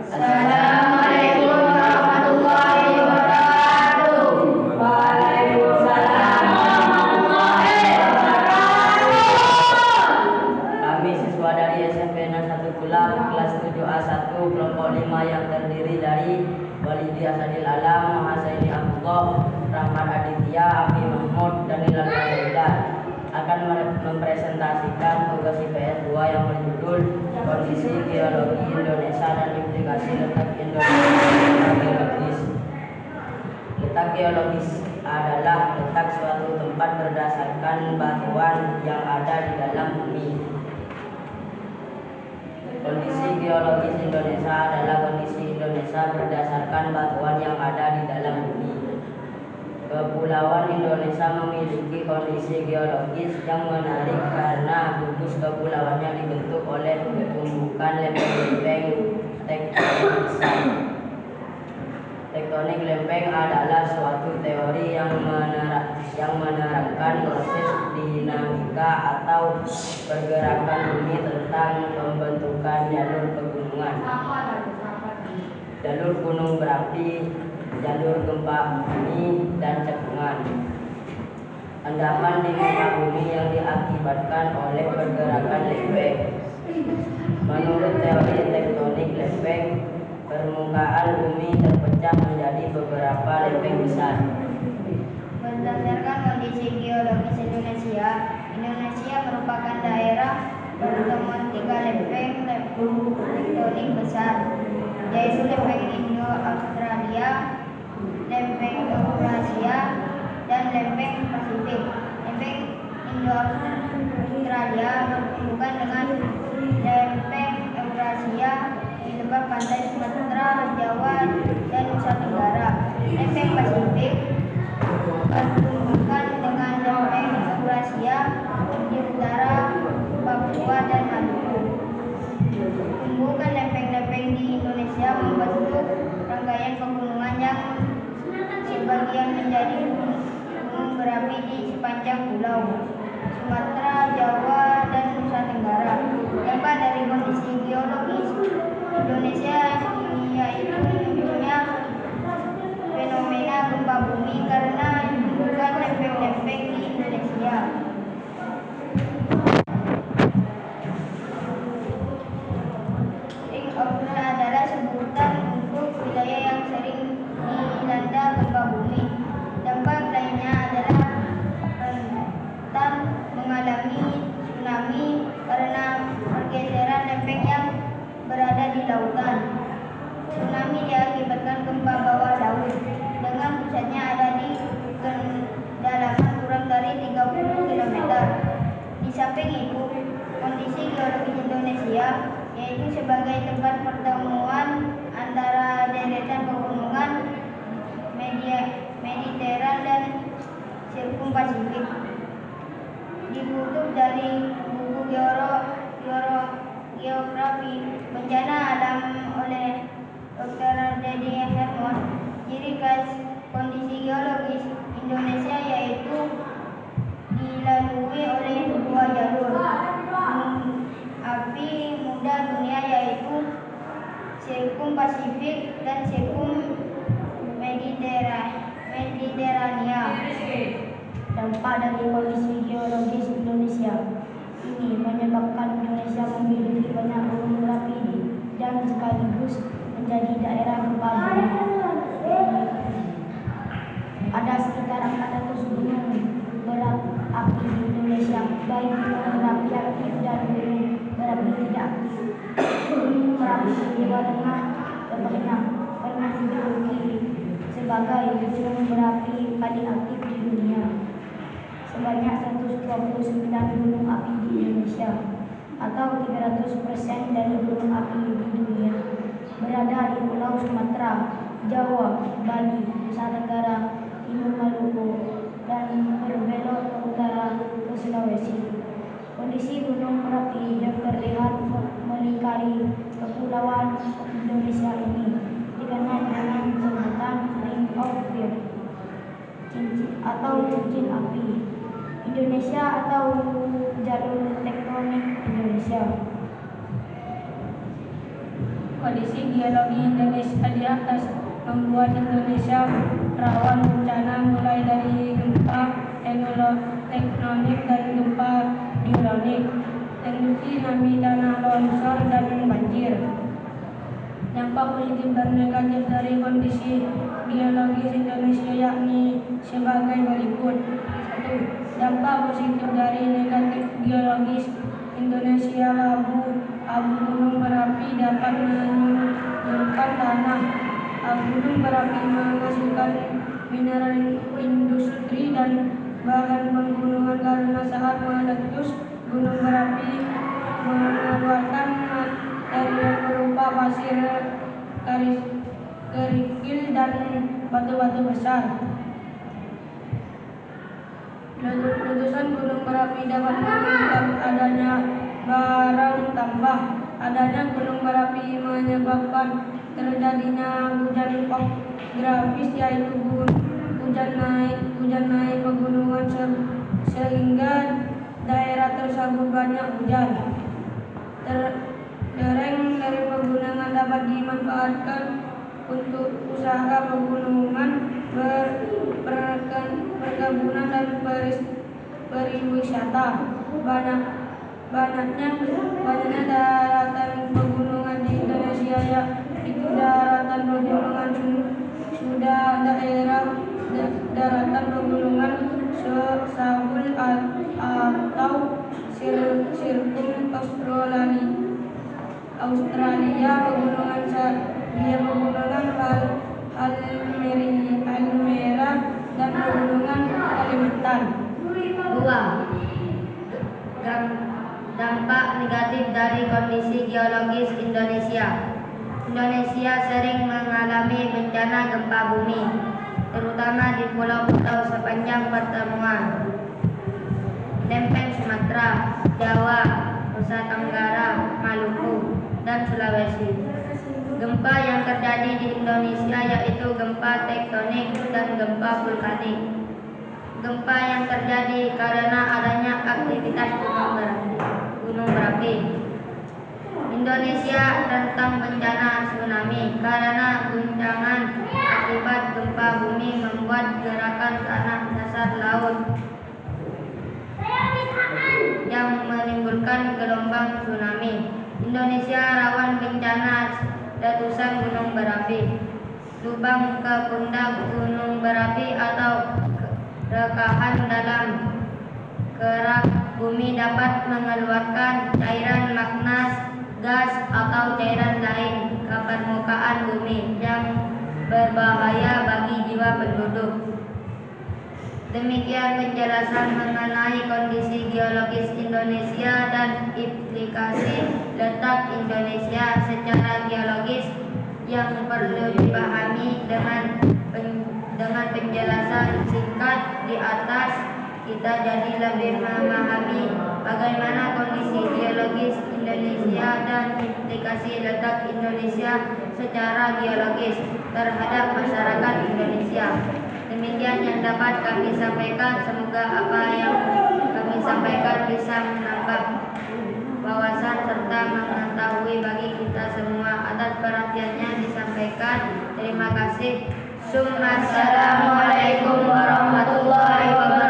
Assalamualaikum warahmatullahi wabarakatuh. Waalaikumsalam warahmatullahi wabarakatuh. Kami siswa dari SMP 01 Pulau kelas 7A1 kelompok 5 yang terdiri dari Walidi Asadil Alam, Mahasaini Abdullah, Rahmat Aditya, Abi Mahmud, dan Hilal Fadila akan mempresentasikan tugas IPS 2 yang berjudul Kondisi Geologi Indonesia dan Implikasi Letak Indonesia Geologis. Letak geologis adalah letak suatu tempat berdasarkan batuan yang ada di dalam bumi. Kondisi geologis Indonesia adalah kondisi Indonesia berdasarkan batuan yang ada di dalam bumi. Kepulauan Indonesia memiliki kondisi geologis yang menarik karena gugus kepulauannya dibentuk oleh tumbukan lempeng-lempeng tektonik. Tektonik lempeng adalah suatu teori yang menerangkan proses dinamika atau pergerakan bumi tentang pembentukan jalur pegunungan, jalur gunung berapi, jalur gempa bumi, dan cekungan. Endapan di muka bumi yang diakibatkan oleh pergerakan lempeng. Menurut teori tektonik lempeng, permukaan bumi terpecah menjadi beberapa lempeng besar. Berdasarkan kondisi geologis Indonesia, Indonesia merupakan daerah pertemuan 3 lempeng tektonik besar, yaitu lempeng Indo-Australia, lempeng Eurasia, dan lempeng Pasifik. Lempeng Indo-Australia berhubungan dengan lempeng Eurasia di lebar pantai Sumatera, Jawa, dan Nusa Tenggara. Lempeng Pasifik berhubungan dengan lempeng Eurasia di utara Papua dan Maluku. Tumbukan lempeng-lempeng di Indonesia membentuk rangkaian pegunungan yang sebagian menjadi gunung berapi di sepanjang pulau Sumatera, Jawa, dan Nusa Tenggara. Dampak dari kondisi geologis Indonesia yaitu munculnya fenomena gempa bumi karena tumbukan lempeng-lempeng di Indonesia. Ring of Fire adalah sebutan untuk wilayah yang sering dilanda gempa bumi. Dampak lainnya adalah rentan mengalami tsunami karena pergeseran lempeng yang berada di lautan. Tsunami diakibatkan gempa bawah laut dengan pusatnya ada di kedalaman kurang dari 30 km. Di samping itu, kondisi geologis Indonesia yaitu sebagai tempat pertemuan antara deretan pegunungan Mediteran dan Sirkum Pasifik. Dikutip dari buku Geografi Bencana Alam oleh Dr. Dedi Hermon, ciri khas kondisi geologis Indonesia yaitu dilalui oleh 2 jalur api muda dunia yaitu Sirkum Pasifik dan Sirkum Mediterania. Dampak dari kondisi geologis Indonesia ini menyebabkan Indonesia memiliki banyak gunung berapi dan sekaligus menjadi daerah gempa bumi. Ada sekitar 400 gunung berapi di Indonesia, baik gunung berapi aktif dan gunung berapi tidak aktif. Gunung berapi Jawa Tengah pernah dijuluki sebagai gunung berapi paling aktif di dunia. Sebanyak 129 gunung api di Indonesia, atau 300% dari gunung api di dunia, berada di Pulau Sumatera, Jawa, Bali, Nusa Tenggara, Timur Maluku, dan berbelok ke utara ke Sulawesi. Kondisi gunung berapi yang terlihat melingkari kepulauan Indonesia ini dikenal dengan sebutan Ring of Fire atau cincin api Indonesia atau jalur tektonik Indonesia. kondisi geologi Indonesia di atas membuat Indonesia rawan bencana mulai dari gempa tektonik dan gempa tektonik, tsunami, tanah longsor, dan banjir. Dampak positif dan negatif dari kondisi geologis Indonesia yakni sebagai berikut. 1. Dampak positif dari negatif geologis Indonesia. Abu gunung berapi dapat menyuburkan tanah. Gunung berapi menghasilkan mineral industri dan bahan penggunungan karena saat meletus gunung berapi mengeluarkan material berupa pasir, kerikil, dan batu-batu besar. Letusan gunung berapi dapat menyebabkan adanya barang tambah. Adanya gunung berapi menyebabkan terjadinya hujan grafis, yaitu hujan naik pegunungan sehingga daerah tersebut banyak hujan. Lereng dari pegunungan dapat dimanfaatkan untuk usaha pegunungan, perkebunan, dan pariwisata. Banyaknya daratan pegunungan di Indonesia, yaitu daratan pegunungan sudah, daratan pegunungan Sahul atau Sirkum Australia, pegunungan Almera, dan pegunungan Kalimantan. 2. Dampak negatif dari kondisi geologis Indonesia. Indonesia sering mengalami bencana gempa bumi, terutama di pulau-pulau sepanjang pertemuan lempeng Sumatera, Jawa, Nusa Tenggara, Maluku, dan Sulawesi. Gempa yang terjadi di Indonesia yaitu gempa tektonik dan gempa vulkanik. Gempa yang terjadi karena adanya aktivitas gunung berapi. Indonesia rentan bencana tsunami karena guncangan akibat gempa bumi membuat gerakan tanah dasar laut yang menimbulkan gelombang tsunami. Indonesia rawan bencana letusan gunung berapi. Lubang ke pundak gunung berapi atau rekahan dalam kerak bumi dapat mengeluarkan cairan magmas, gas, atau cairan lain ke permukaan bumi yang berbahaya bagi jiwa penduduk. Demikian penjelasan mengenai kondisi geologis Indonesia dan implikasi letak Indonesia secara geologis yang perlu dipahami. Dengan penjelasan singkat di atas, kita jadi lebih memahami bagaimana kondisi geologis Indonesia dan implikasi letak Indonesia secara geologis terhadap masyarakat Indonesia. Demikian yang dapat kami sampaikan. Semoga apa yang kami sampaikan bisa menambah wawasan serta mengetahui bagi kita semua. Atas perhatiannya disampaikan. Terima kasih. Assalamualaikum warahmatullahi wabarakatuh.